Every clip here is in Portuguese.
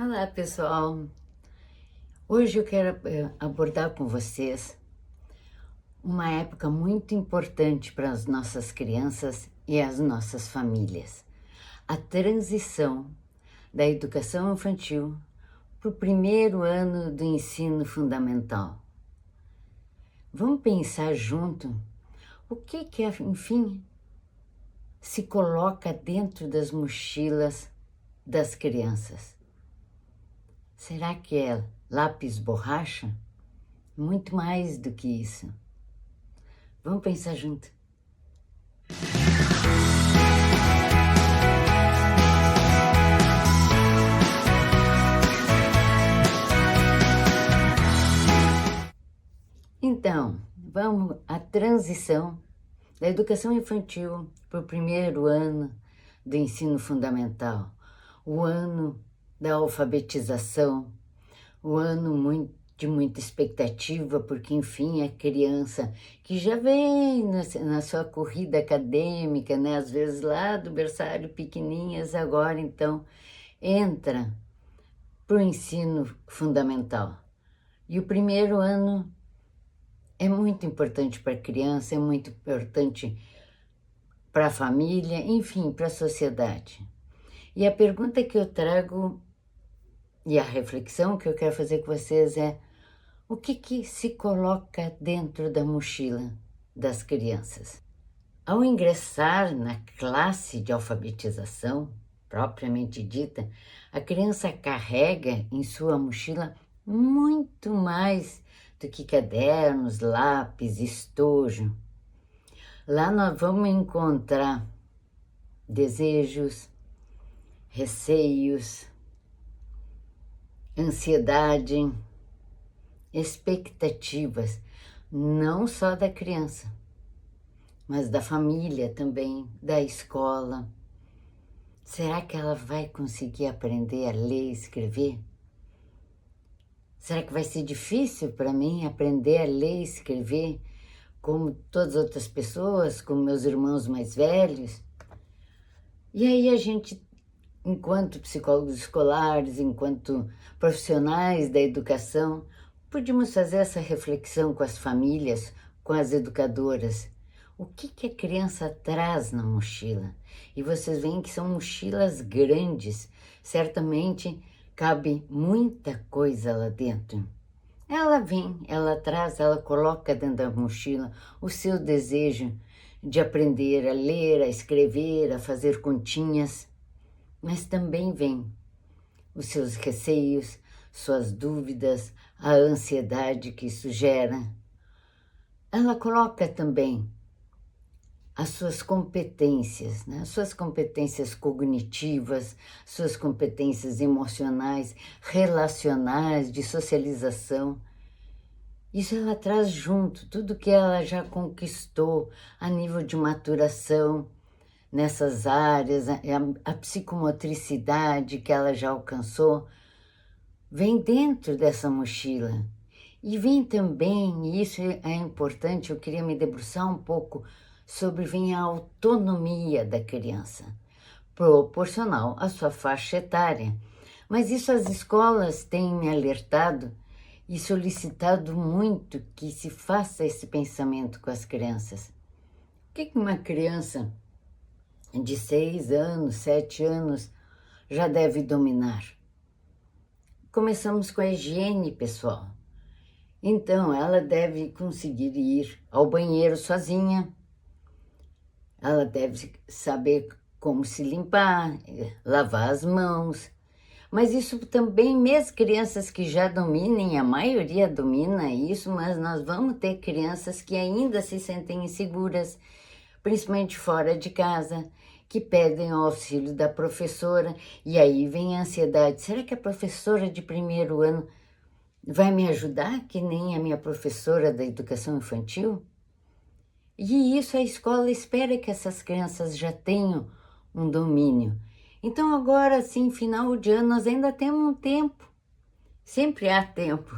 Olá, pessoal. Hoje eu quero abordar com vocês uma época muito importante para as nossas crianças e as nossas famílias. A transição da educação infantil para o primeiro ano do ensino fundamental. Vamos pensar junto o que, enfim, se coloca dentro das mochilas das crianças. Será que é lápis borracha? Muito mais do que isso. Vamos pensar junto. Então, vamos à transição da educação infantil para o primeiro ano do ensino fundamental, o ano da alfabetização, o ano de muita expectativa, porque, enfim, a criança que já vem na sua corrida acadêmica, né? Às vezes lá do berçário pequenininhas, agora, então, entra para o ensino fundamental. E o primeiro ano é muito importante para a criança, é muito importante para a família, enfim, para a sociedade. E a pergunta que eu trago e a reflexão que eu quero fazer com vocês é: o que se coloca dentro da mochila das crianças? Ao ingressar na classe de alfabetização, propriamente dita, a criança carrega em sua mochila muito mais do que cadernos, lápis, estojo. Lá nós vamos encontrar desejos, receios, ansiedade, expectativas, não só da criança, mas da família também, da escola. Será que ela vai conseguir aprender a ler e escrever? Será que vai ser difícil para mim aprender a ler e escrever como todas as outras pessoas, como meus irmãos mais velhos? E aí a gente, enquanto psicólogos escolares, enquanto profissionais da educação, podíamos fazer essa reflexão com as famílias, com as educadoras. O que a criança traz na mochila? E vocês veem que são mochilas grandes, certamente cabe muita coisa lá dentro. Ela vem, ela traz, ela coloca dentro da mochila o seu desejo de aprender a ler, a escrever, a fazer continhas, mas também vem os seus receios, suas dúvidas, a ansiedade que isso gera. Ela coloca também as suas competências, né? Suas competências cognitivas, suas competências emocionais, relacionais, de socialização. Isso ela traz junto, tudo que ela já conquistou a nível de maturação nessas áreas, a psicomotricidade que ela já alcançou, vem dentro dessa mochila. E vem também, e isso é importante, eu queria me debruçar um pouco sobre, vem a autonomia da criança, proporcional à sua faixa etária. Mas isso as escolas têm me alertado e solicitado muito que se faça esse pensamento com as crianças. O que uma criança de 6 anos, 7 anos já deve dominar? Começamos com a higiene pessoal. Então, ela deve conseguir ir ao banheiro sozinha, ela deve saber como se limpar, lavar as mãos. Mas isso também, mesmo crianças que já dominem, a maioria domina isso, mas nós vamos ter crianças que ainda se sentem inseguras, principalmente fora de casa, que pedem o auxílio da professora, e aí vem a ansiedade. Será que a professora de primeiro ano vai me ajudar, que nem a minha professora da educação infantil? E isso a escola espera que essas crianças já tenham um domínio. Então agora, sim, final de ano, nós ainda temos um tempo, sempre há tempo,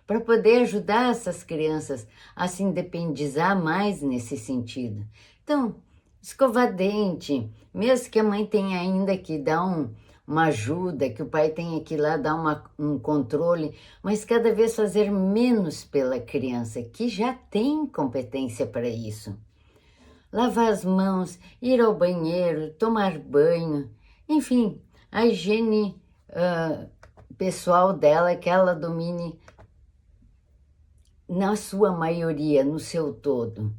para poder ajudar essas crianças a se independizar mais nesse sentido. Então, escovar dente, mesmo que a mãe tenha ainda que dar uma ajuda, que o pai tenha que ir lá dar um controle, mas cada vez fazer menos pela criança, que já tem competência para isso. Lavar as mãos, ir ao banheiro, tomar banho, enfim, a higiene pessoal dela, que ela domine na sua maioria, no seu todo.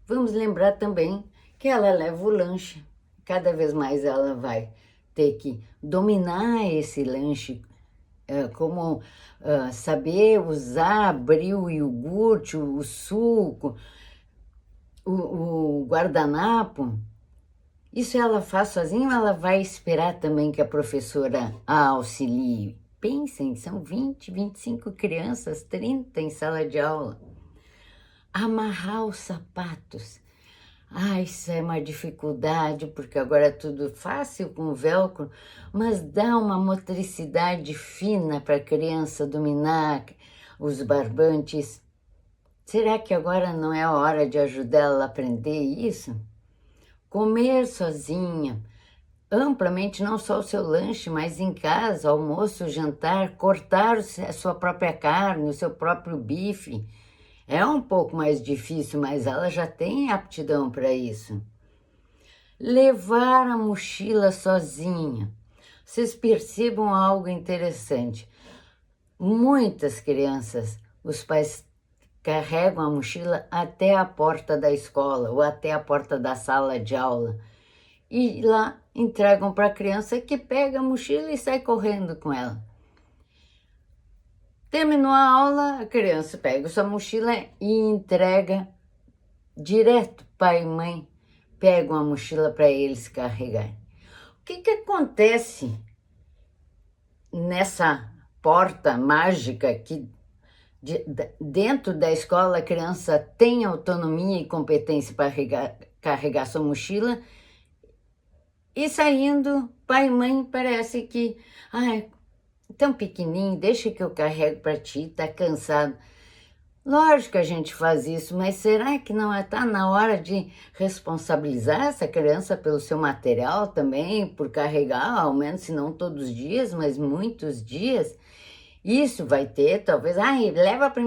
Vamos lembrar também que ela leva o lanche, cada vez mais ela vai ter que dominar esse lanche, como saber usar, abrir o iogurte, o suco, o guardanapo. Isso ela faz sozinha ou ela vai esperar também que a professora a auxilie? Pensem, são 20, 25 crianças, 30 em sala de aula. Amarrar os sapatos. Isso é uma dificuldade, porque agora é tudo fácil com velcro, mas dá uma motricidade fina para a criança dominar os barbantes. Será que agora não é a hora de ajudá-la a aprender isso? Comer sozinha, amplamente, não só o seu lanche, mas em casa, almoço, jantar, cortar a sua própria carne, o seu próprio bife. É um pouco mais difícil, mas ela já tem aptidão para isso. Levar a mochila sozinha. Vocês percebam algo interessante. Muitas crianças, os pais carregam a mochila até a porta da escola ou até a porta da sala de aula. E lá entregam para a criança, que pega a mochila e sai correndo com ela. Terminou a aula, a criança pega sua mochila e entrega direto. Pai e mãe pegam a mochila para eles carregarem. O que acontece nessa porta mágica que dentro da escola a criança tem autonomia e competência para carregar sua mochila, e saindo, pai e mãe parece que, tão pequenininho, deixa que eu carrego para ti, tá cansado. Lógico que a gente faz isso, mas será que não está na hora de responsabilizar essa criança pelo seu material também, por carregar, ao menos se não todos os dias, mas muitos dias? Isso vai ter, talvez, leva para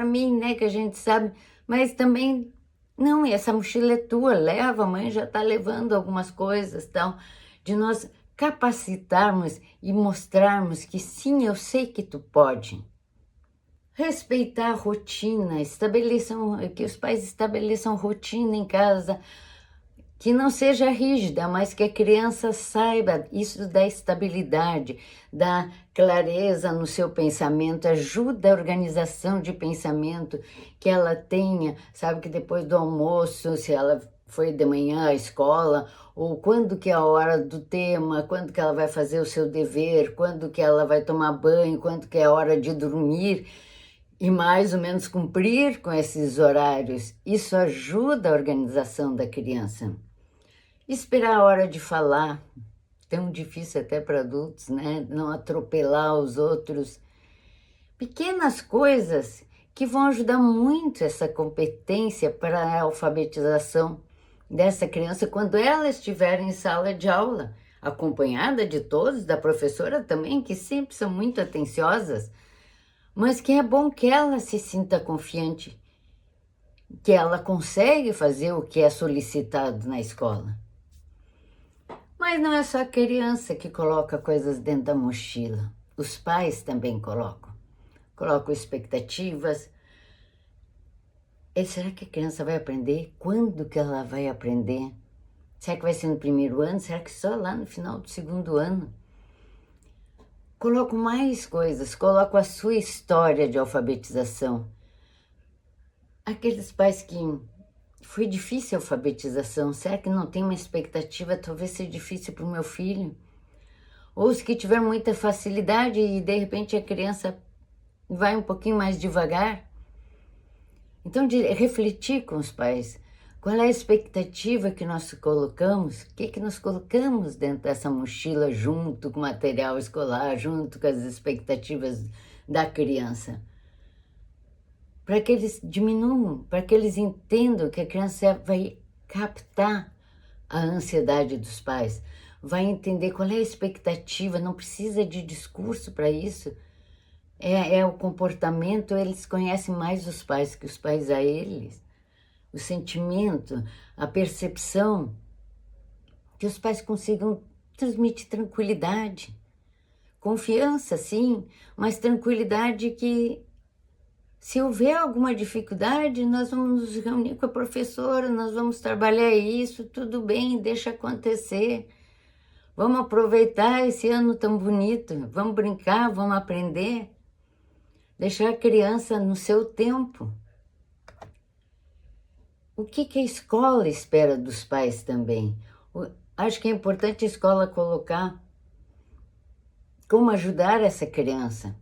mim, né, que a gente sabe, mas também, não, essa mochila é tua, leva, a mãe já está levando algumas coisas, então, de nós capacitarmos e mostrarmos que sim, eu sei que tu pode. Respeitar a rotina, que os pais estabeleçam rotina em casa, que não seja rígida, mas que a criança saiba, isso dá estabilidade, dá clareza no seu pensamento, ajuda a organização de pensamento que ela tenha, sabe, que depois do almoço, se ela foi de manhã à escola, ou quando que é a hora do tema, quando que ela vai fazer o seu dever, quando que ela vai tomar banho, quando que é a hora de dormir, e mais ou menos cumprir com esses horários. Isso ajuda a organização da criança. Esperar a hora de falar, tão difícil até para adultos, né? Não atropelar os outros. Pequenas coisas que vão ajudar muito essa competência para a alfabetização dessa criança quando ela estiver em sala de aula, acompanhada de todos, da professora também, que sempre são muito atenciosas, mas que é bom que ela se sinta confiante, que ela consegue fazer o que é solicitado na escola. Mas não é só a criança que coloca coisas dentro da mochila. Os pais também colocam. Colocam expectativas. Será que a criança vai aprender? Quando que ela vai aprender? Será que vai ser no primeiro ano? Será que só lá no final do segundo ano? Coloco mais coisas, coloco a sua história de alfabetização. Aqueles pais que foi difícil a alfabetização, será que não tem uma expectativa, talvez seja difícil para o meu filho? Ou os que tiveram muita facilidade e de repente a criança vai um pouquinho mais devagar? Então, de refletir com os pais, qual é a expectativa que nós colocamos, o que nós colocamos dentro dessa mochila junto com o material escolar, junto com as expectativas da criança. Para que eles diminuam, para que eles entendam que a criança vai captar a ansiedade dos pais, vai entender qual é a expectativa, não precisa de discurso para isso. É o comportamento, eles conhecem mais os pais que os pais a eles. O sentimento, a percepção, que os pais consigam transmitir tranquilidade. Confiança, sim, mas tranquilidade que, se houver alguma dificuldade, nós vamos nos reunir com a professora, nós vamos trabalhar isso, tudo bem, deixa acontecer. Vamos aproveitar esse ano tão bonito, vamos brincar, vamos aprender. Deixar a criança no seu tempo. O que a escola espera dos pais também? Acho que é importante a escola colocar como ajudar essa criança.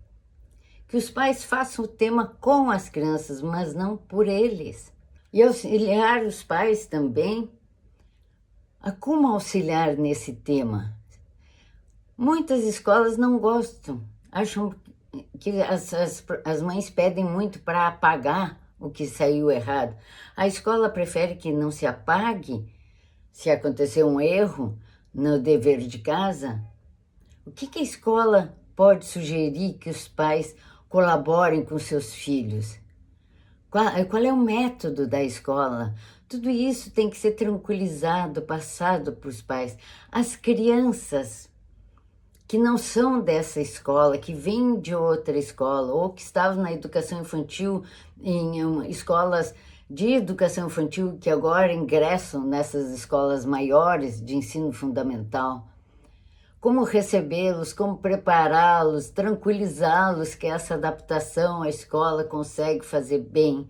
Que os pais façam o tema com as crianças, mas não por eles. E auxiliar os pais também a como auxiliar nesse tema. Muitas escolas não gostam, acham que as mães pedem muito para apagar o que saiu errado. A escola prefere que não se apague se acontecer um erro no dever de casa. O que a escola pode sugerir que os pais colaborem com seus filhos? Qual é o método da escola? Tudo isso tem que ser tranquilizado, passado para os pais. As crianças que não são dessa escola, que vêm de outra escola, ou que estavam na educação infantil, em escolas de educação infantil, que agora ingressam nessas escolas maiores de ensino fundamental. Como recebê-los, como prepará-los, tranquilizá-los que essa adaptação à escola consegue fazer bem,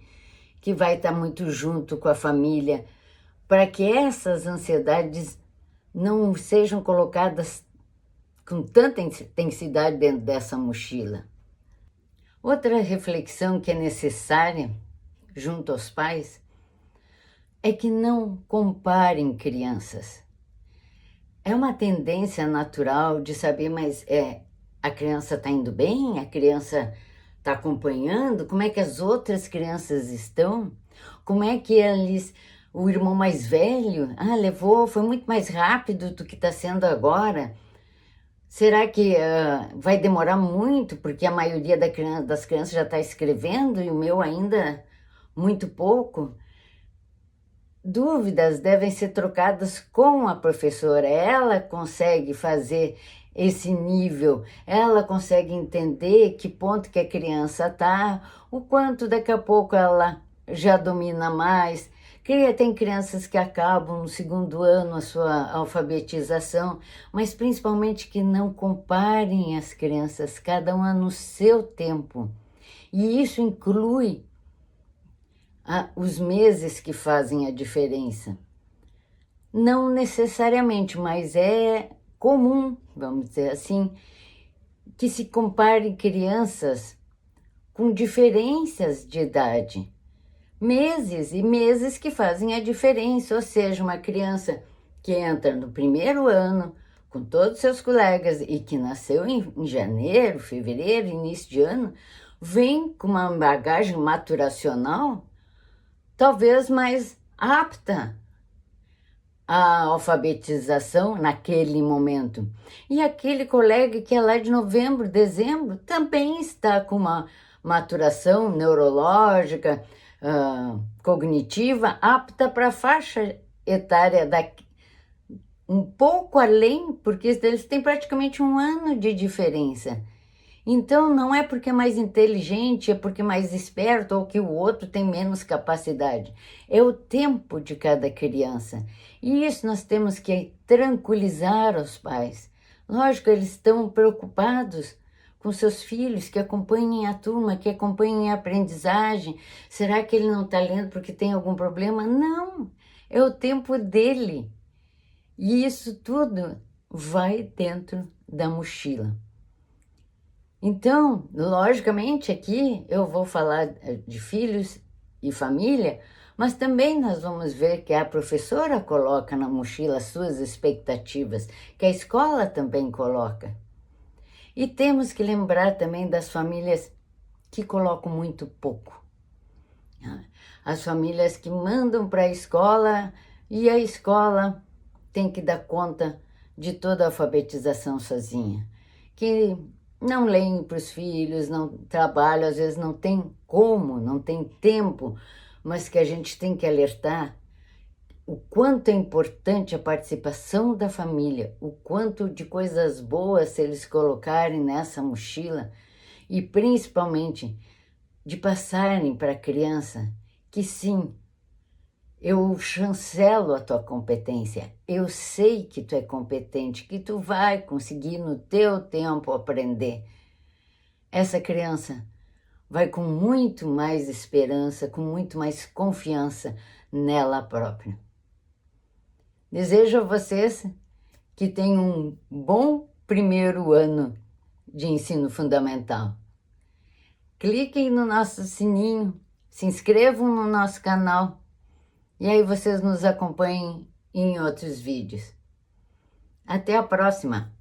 que vai estar muito junto com a família, para que essas ansiedades não sejam colocadas com tanta intensidade dentro dessa mochila. Outra reflexão que é necessária junto aos pais é que não comparem crianças. É uma tendência natural de saber, mas a criança está indo bem? A criança está acompanhando? Como é que as outras crianças estão? Como é que o irmão mais velho, levou, foi muito mais rápido do que está sendo agora? Será que vai demorar muito, porque a maioria das crianças já está escrevendo e o meu ainda muito pouco? Dúvidas devem ser trocadas com a professora. Ela consegue fazer esse nível, ela consegue entender que ponto que a criança está, o quanto daqui a pouco ela já domina mais. Tem crianças que acabam no segundo ano a sua alfabetização, mas principalmente que não comparem as crianças, cada uma no seu tempo. E isso inclui os meses que fazem a diferença. Não necessariamente, mas é comum, vamos dizer assim, que se compare crianças com diferenças de idade. Meses e meses que fazem a diferença, ou seja, uma criança que entra no primeiro ano com todos os seus colegas e que nasceu em janeiro, fevereiro, início de ano, vem com uma bagagem maturacional talvez mais apta à alfabetização naquele momento. E aquele colega que é lá de novembro, dezembro, também está com uma maturação neurológica, cognitiva, apta para a faixa etária um pouco além, porque eles têm praticamente um ano de diferença. Então, não é porque é mais inteligente, é porque é mais esperto ou que o outro tem menos capacidade. É o tempo de cada criança. E isso nós temos que tranquilizar os pais. Lógico, eles estão preocupados com seus filhos, que acompanhem a turma, que acompanhem a aprendizagem. Será que ele não está lendo porque tem algum problema? Não, é o tempo dele. E isso tudo vai dentro da mochila. Então, logicamente, aqui eu vou falar de filhos e família, mas também nós vamos ver que a professora coloca na mochila as suas expectativas, que a escola também coloca. E temos que lembrar também das famílias que colocam muito pouco. As famílias que mandam para a escola e a escola tem que dar conta de toda a alfabetização sozinha, que não leem para os filhos, não trabalham, às vezes não tem como, não tem tempo, mas que a gente tem que alertar o quanto é importante a participação da família, o quanto de coisas boas se eles colocarem nessa mochila e principalmente de passarem para a criança que sim, eu chancelo a tua competência, eu sei que tu é competente, que tu vai conseguir no teu tempo aprender. Essa criança vai com muito mais esperança, com muito mais confiança nela própria. Desejo a vocês que tenham um bom primeiro ano de ensino fundamental. Cliquem no nosso sininho, se inscrevam no nosso canal e aí vocês nos acompanhem em outros vídeos. Até a próxima!